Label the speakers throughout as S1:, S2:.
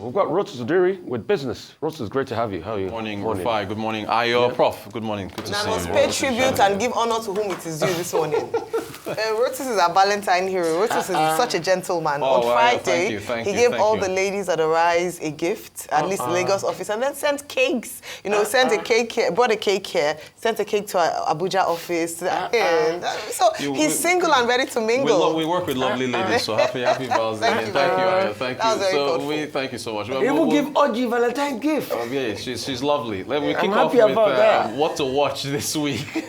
S1: we've got Rotus Oddiri with Business. Rotus, great to have you. How are you?
S2: Good morning, Rufai. Good morning, Ayo. Prof. Good morning. Good to see you.
S3: I must pay tribute and give honor to whom it is due this morning. Rotus is a Valentine hero. Rotus is such a gentleman. On Friday, he gave all the ladies at the Rise a gift, at least the Lagos office, and then sent cakes. You know, sent a cake here, brought a cake here, sent a cake to our Abuja office. So he's single and ready to mingle.
S2: We work with lovely ladies, so happy Valentine's Day. Thank you, Ayo. Thank you. Thank you so much.
S1: We'll give Oji Valentine gift.
S2: Yeah, she's lovely. Let me kick off with what to watch this week.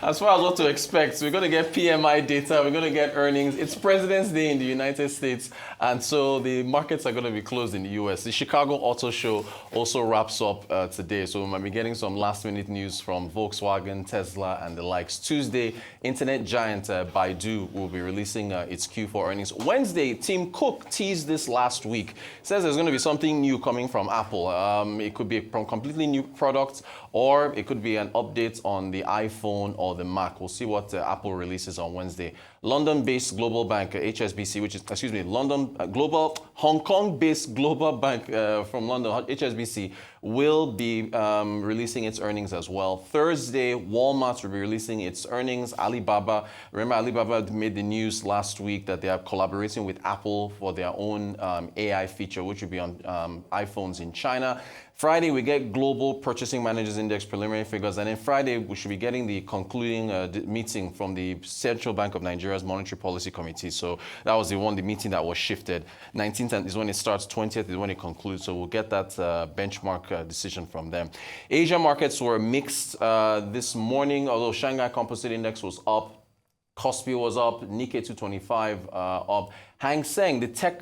S2: As far as what to expect, we're going to get PMI data, we're going to get earnings. It's President's Day in the United States, and so the markets are going to be closed in the US. The Chicago Auto Show also wraps up today, so we might be getting some last-minute news from Volkswagen, Tesla, and the likes. Tuesday, internet giant Baidu will be releasing its Q4 earnings. Wednesday, Tim Cook teased this last week. Says there's going to be something new coming from Apple. It could be from completely new products, or it could be an update on the iPhone or the Mac. We'll see what Apple releases on Wednesday. London-based global bank HSBC, which is, Hong Kong-based global bank from London, HSBC, will be releasing its earnings as well. Thursday, Walmart will be releasing its earnings. Alibaba, remember Alibaba made the news last week that they are collaborating with Apple for their own AI feature, which will be on iPhones in China. Friday, we get Global Purchasing Managers Index preliminary figures, and then Friday, we should be getting the concluding meeting from the Central Bank of Nigeria's Monetary Policy Committee. So that was the meeting that was shifted. 19th is when it starts, 20th is when it concludes, so we'll get that benchmark decision from them. Asia markets were mixed this morning, although Shanghai Composite Index was up, Kospi was up, Nikkei 225 up. Hang Seng, the tech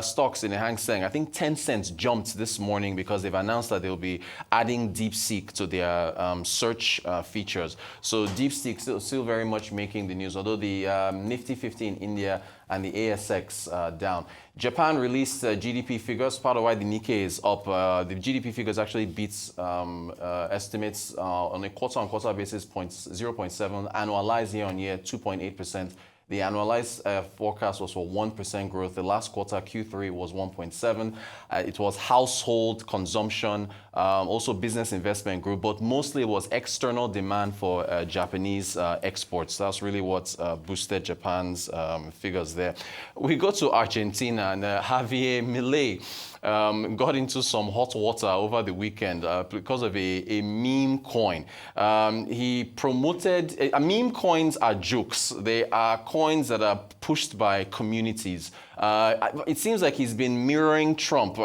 S2: stocks in the Hang Seng, I think Tencent jumped this morning because they've announced that they'll be adding DeepSeek to their search features. So DeepSeek still very much making the news, although the Nifty 50 in India and the ASX down. Japan released GDP figures, part of why the Nikkei is up. The GDP figures actually beats estimates on a quarter-on-quarter basis, 0.7, annualized year-on-year, 2.8%. The annualized forecast was for 1% growth. The last quarter, Q3, was 1.7. It was household consumption, also business investment grew, but mostly it was external demand for Japanese exports. That's really what boosted Japan's figures there. We go to Argentina, and Javier Milei got into some hot water over the weekend because of a meme coin. He promoted, meme coins are jokes. They are coins that are pushed by communities. It seems like he's been mirroring Trump.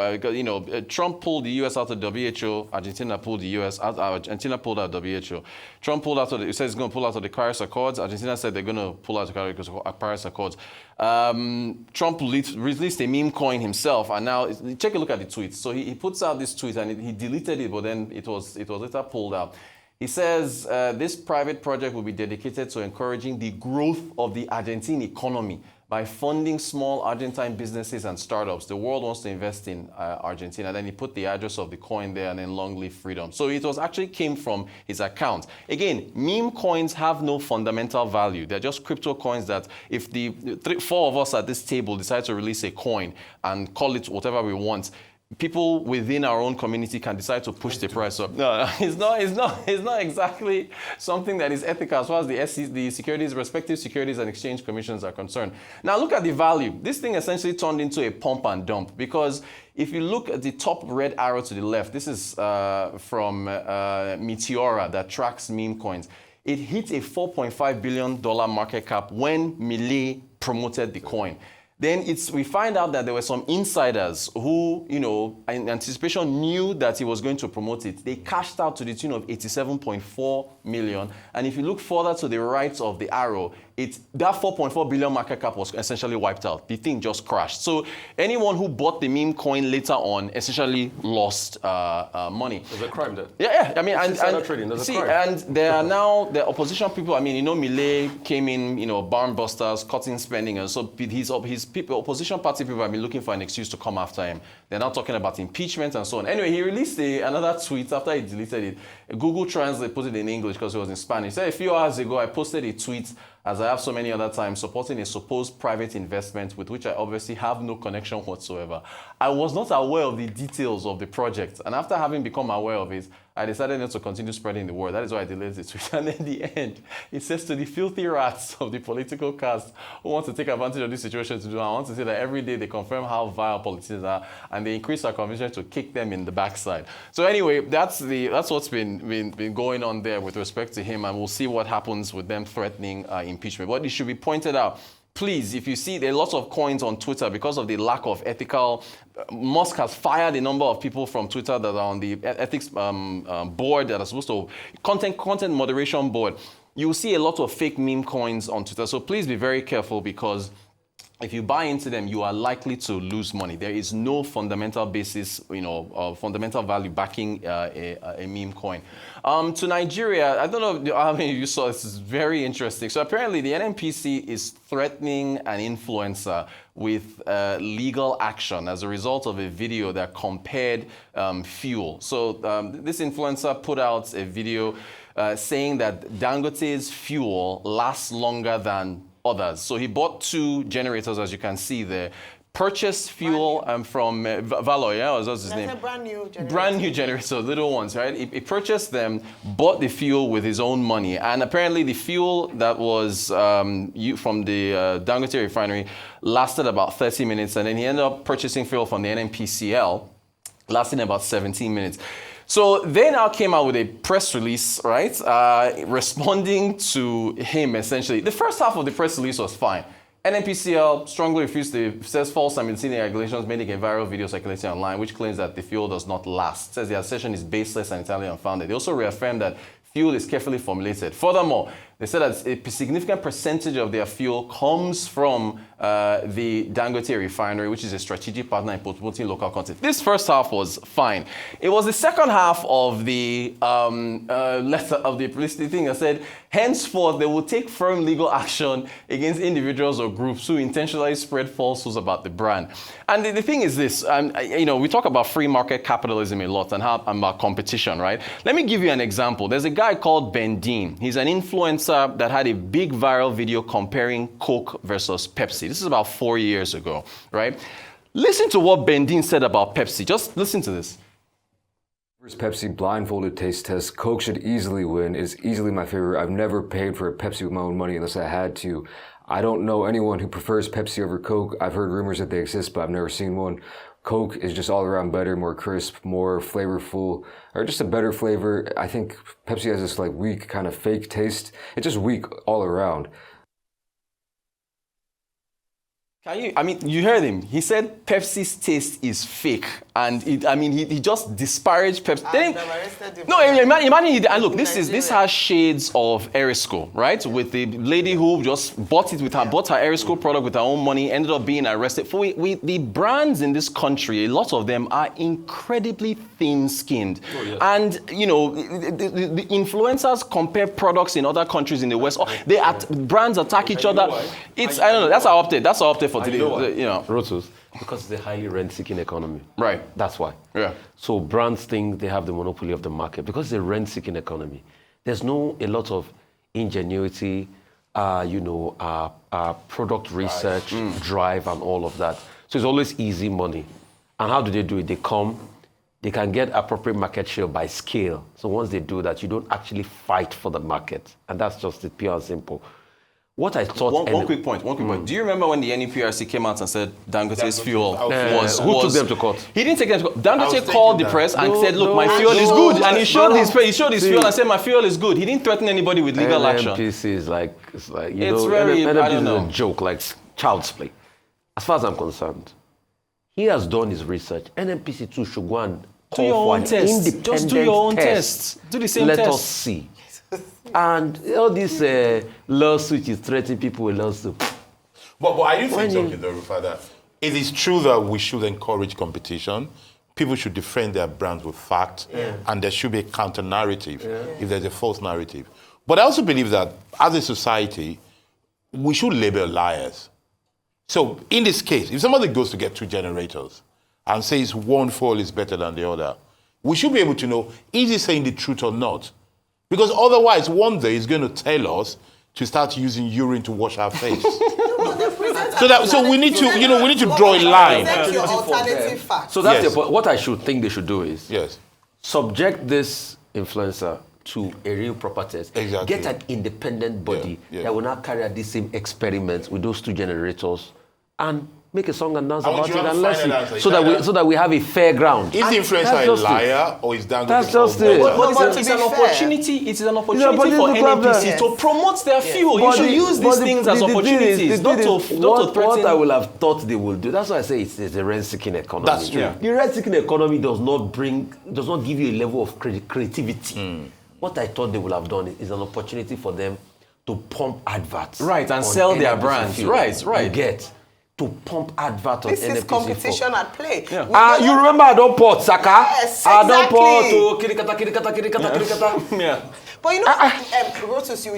S2: Trump pulled the U.S. out of WHO. Argentina pulled the U.S. out. Argentina pulled out of WHO. Trump pulled out of he said he's going to pull out of the Paris Accords. Argentina said they're going to pull out of the Paris Accords. Trump released a meme coin himself, and now take a look at the tweets. So he puts out this tweet, and he deleted it, but then it was later pulled out. He says this private project will be dedicated to encouraging the growth of the Argentine economy by funding small Argentine businesses and startups. The world wants to invest in Argentina. Then he put the address of the coin there, and then long live freedom. So it actually came from his account. Again, meme coins have no fundamental value. They're just crypto coins that if the four of us at this table decide to release a coin and call it whatever we want, people within our own community can decide to push the price up. No, it's not exactly something that is ethical as far as the respective Securities and Exchange Commissions are concerned. Now look at the value. This thing essentially turned into a pump and dump, because if you look at the top red arrow to the left, this is from Meteora that tracks meme coins. It hit a $4.5 billion market cap when Milei promoted the coin. Then we find out that there were some insiders who, in anticipation, knew that he was going to promote it. They cashed out to the tune of 87.4 million. And if you look further to the right of the arrow, that 4.4 billion market cap was essentially wiped out. The thing just crashed. So anyone who bought the meme coin later on essentially lost money.
S1: There's a crime there.
S2: Yeah. I mean, and
S1: trading. There's
S2: see,
S1: a crime.
S2: and there are now the opposition people. I mean, Milei came in, barn busters, cutting spending, and so his people, opposition party people have been looking for an excuse to come after him. They're now talking about impeachment and so on. Anyway, he released another tweet after he deleted it. Google Translate put it in English because it was in Spanish. He said a few hours ago, I posted a tweet as I have so many other times, supporting a supposed private investment with which I obviously have no connection whatsoever. I was not aware of the details of the project. And after having become aware of it, I decided not to continue spreading the word. That is why I deleted the tweet. And in the end, it says to the filthy rats of the political caste who want to take advantage of this situation to do, I want to say that every day they confirm how vile politicians are, and they increase our conviction to kick them in the backside. So anyway, that's what's been going on there with respect to him, and we'll see what happens with them threatening impeachment. But it should be pointed out, please, if you see there are lots of coins on Twitter because of the lack of ethical, Musk has fired a number of people from Twitter that are on the ethics board that are supposed to, content moderation board. You'll see a lot of fake meme coins on Twitter. So please be very careful, because if you buy into them, you are likely to lose money. There is no fundamental basis, fundamental value backing a meme coin. To Nigeria, I don't know how many of you saw this. Is very interesting. So apparently the NNPC is threatening an influencer with legal action as a result of a video that compared fuel. So this influencer put out a video saying that Dangote's fuel lasts longer than others. So he bought 2 generators, as you can see there, purchased fuel from Valor, yeah? Or what's his name?
S3: A brand new generator.
S2: Brand new generator, little ones, right? He purchased them, bought the fuel with his own money, and apparently the fuel that was from the Dangote refinery lasted about 30 minutes, and then he ended up purchasing fuel from the NNPCL, lasting about 17 minutes. So they now came out with a press release, right, responding to him, essentially. The first half of the press release was fine. NNPCL strongly refused to, says false and misleading regulations, making a viral video circulating online, which claims that the fuel does not last. It says the assertion is baseless and entirely unfounded. They also reaffirmed that fuel is carefully formulated. Furthermore, they said that a significant percentage of their fuel comes from the Dangote refinery, which is a strategic partner in promoting local content. This first half was fine. It was the second half of the letter of the thing that said, henceforth, they will take firm legal action against individuals or groups who intentionally spread falsehoods about the brand. And the thing is this, we talk about free market capitalism a lot and about competition, right? Let me give you an example. There's a guy called Ben Dean. He's an influencer that had a big viral video comparing Coke versus Pepsi. This is about 4 years ago, right? Listen to what Ben Dean said about Pepsi. Just listen to this.
S4: Pepsi blindfolded taste test. Coke should easily win. It's easily my favorite. I've never paid for a Pepsi with my own money unless I had to. I don't know anyone who prefers Pepsi over Coke. I've heard rumors that they exist, but I've never seen one. Coke is just all around better, more crisp, more flavorful, or just a better flavor. I think Pepsi has this weak kind of fake taste. It's just weak all around.
S2: You heard him. He said Pepsi's taste is fake, and he just disparaged Pepsi. No, imagine. And look, this has shades of Erisco, right? With the lady who just bought her Erisco product with her own money, ended up being arrested. The brands in this country, a lot of them are incredibly thin-skinned, and the influencers compare products in other countries in the West. Brands attack each other. I don't know. That's our update. That's our update for today.
S1: Rotus, because it's a highly rent-seeking economy.
S2: Right.
S1: That's why.
S2: Yeah.
S1: So brands think they have the monopoly of the market because it's a rent-seeking economy. There's a lot of ingenuity, product research, drive, and all of that. So it's always easy money. And how do they do it? They can get appropriate market share by scale. So once they do that, you don't actually fight for the market. And that's just it, pure and simple. What I thought...
S2: One quick point. Do you remember when the NNPRC came out and said Dangote's fuel was...
S1: Who took them to court?
S2: He didn't take them to court. Dangote called the press and said, look, my fuel is good. And he showed his fuel and said, my fuel is good. He didn't threaten anybody with legal action.
S1: NNPC is
S2: NNPC
S1: is a joke, like child's play. As far as I'm concerned, he has done his research. NNPC too should go and
S2: do your own tests. Just do your own tests. Do the same test.
S1: Let us see. And all this lawsuit is threatening people with lawsuit.
S5: But I do think something, though, Father. It is true that we should encourage competition. People should defend their brands with facts, and there should be a counter-narrative if there's a false narrative. But I also believe that, as a society, we should label liars. So, in this case, if somebody goes to get 2 generators and says one fuel is better than the other, we should be able to know, is he saying the truth or not? Because otherwise, one day he's going to tell us to start using urine to wash our face. So we need to, we need to draw a line.
S1: So that's the point. What I should think they should do is
S5: yes,
S1: subject this influencer to a real proper test.
S5: Exactly.
S1: Get an independent body that will not carry out the same experiments with those 2 generators and make a song and dance about it and let's see. So that we have a fair ground.
S5: Is the influencer a liar or is Dangote?
S1: That's just it.
S2: But it's an opportunity. It is an opportunity for NNPC to promote their fuel. You should use these things as opportunities, not to threaten.
S1: What I would have thought they will do. That's why I say it's a rent-seeking economy.
S5: That's true.
S1: The rent-seeking economy does not give you a level of creativity. What I thought they would have done is an opportunity for them to pump adverts.
S2: Right, and sell their brands. Right.
S1: You get to pump advert on NNPC.
S3: This is competition at play.
S1: Yeah. You remember I don't port Saka?
S3: Yes, exactly.
S1: I don't port to kirikata.
S3: Yeah. But Rotus, you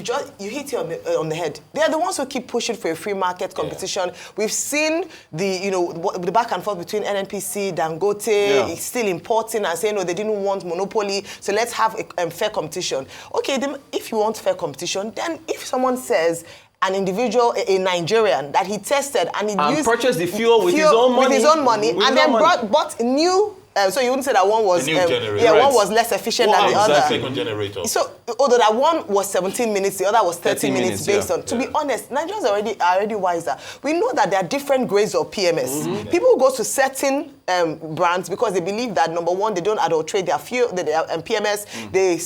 S3: hit it on the head. They are the ones who keep pushing for a free market competition. Yeah. We've seen the back and forth between NNPC, Dangote, still importing and saying, no, they didn't want monopoly, so let's have a fair competition. Okay, then if you want fair competition, then if someone says, an individual, a Nigerian, that he tested and he
S2: purchased the fuel with his own money,
S3: and then bought new. So you wouldn't say that one was one was less efficient than the other.
S5: Second generator.
S3: So although that one was 17 minutes, the other was 30 minutes based on. To be honest, Nigerians are already wiser. We know that there are different grades of PMS. Mm-hmm. People go to certain brands because they believe that number one, they don't adulterate their fuel, their PMS. They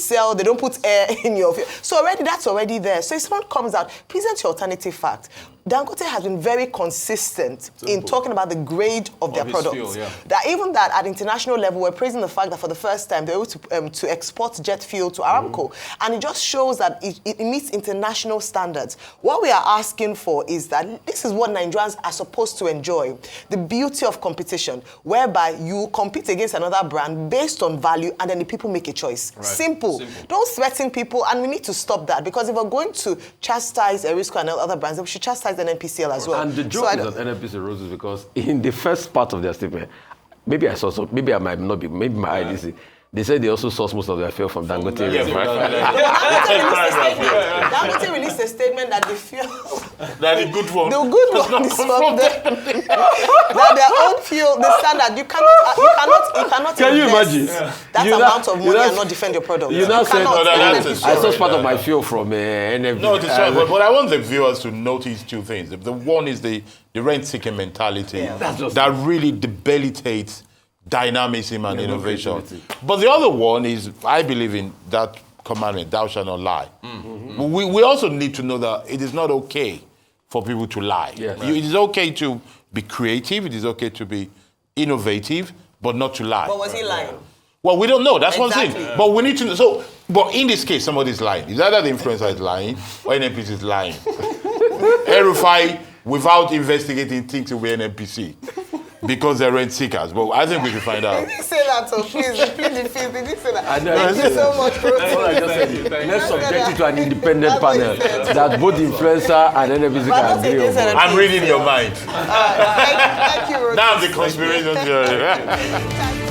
S3: don't put air in your fuel. So that's already there. So if someone comes out, present your alternative fact. Dangote has been very consistent in talking about the grade of their products. Fuel, That even that at international level, we're praising the fact that for the first time they're able to export jet fuel to Aramco, and it just shows that it meets international standards. What we are asking for is that this is what Nigerians are supposed to enjoy: the beauty of competition, whereby you compete against another brand based on value, and then the people make a choice. Right. Simple. Don't threaten people, and we need to stop that, because if we're going to chastise Erisco and other brands, we should chastise NNPCL as well.
S1: And the joke is on NNPCL Rotus because in the first part of their statement, maybe I might not be, maybe my IDC, they said they also source most of their fuel from Dangote.
S3: Dangote released a statement that the fuel...
S5: that the good one.
S3: The good one is from them. That their own fuel, the standard, you cannot
S1: Can you imagine?
S3: That amount of money and not defend your product.
S1: You now said, I source part of my fuel from NFB.
S5: No, but I want the viewers to notice 2 things. The one is the rent-seeking mentality that really debilitates dynamism and innovation. But the other one is, I believe in that commandment, thou shalt not lie. Mm-hmm. We also need to know that it is not okay for people to lie. Yes. It is okay to be creative, it is okay to be innovative, but not to lie.
S3: But was he lying?
S5: Well, we don't know. That's one thing. Yeah. But we need to know. But in this case, somebody's lying. It's either the influencer is lying or NNPC is lying. Erufai, without investigating, thinks it will be NNPC. Because they're rent seekers. But I think we should find out.
S3: Did you say that? So please, did you say that? Thank you so much,
S1: Let's subject it to an independent panel that both influencer and NNPC can agree on.
S5: I'm reading your mind.
S3: Thank you, Rotus.
S5: Now the conspiracy theory.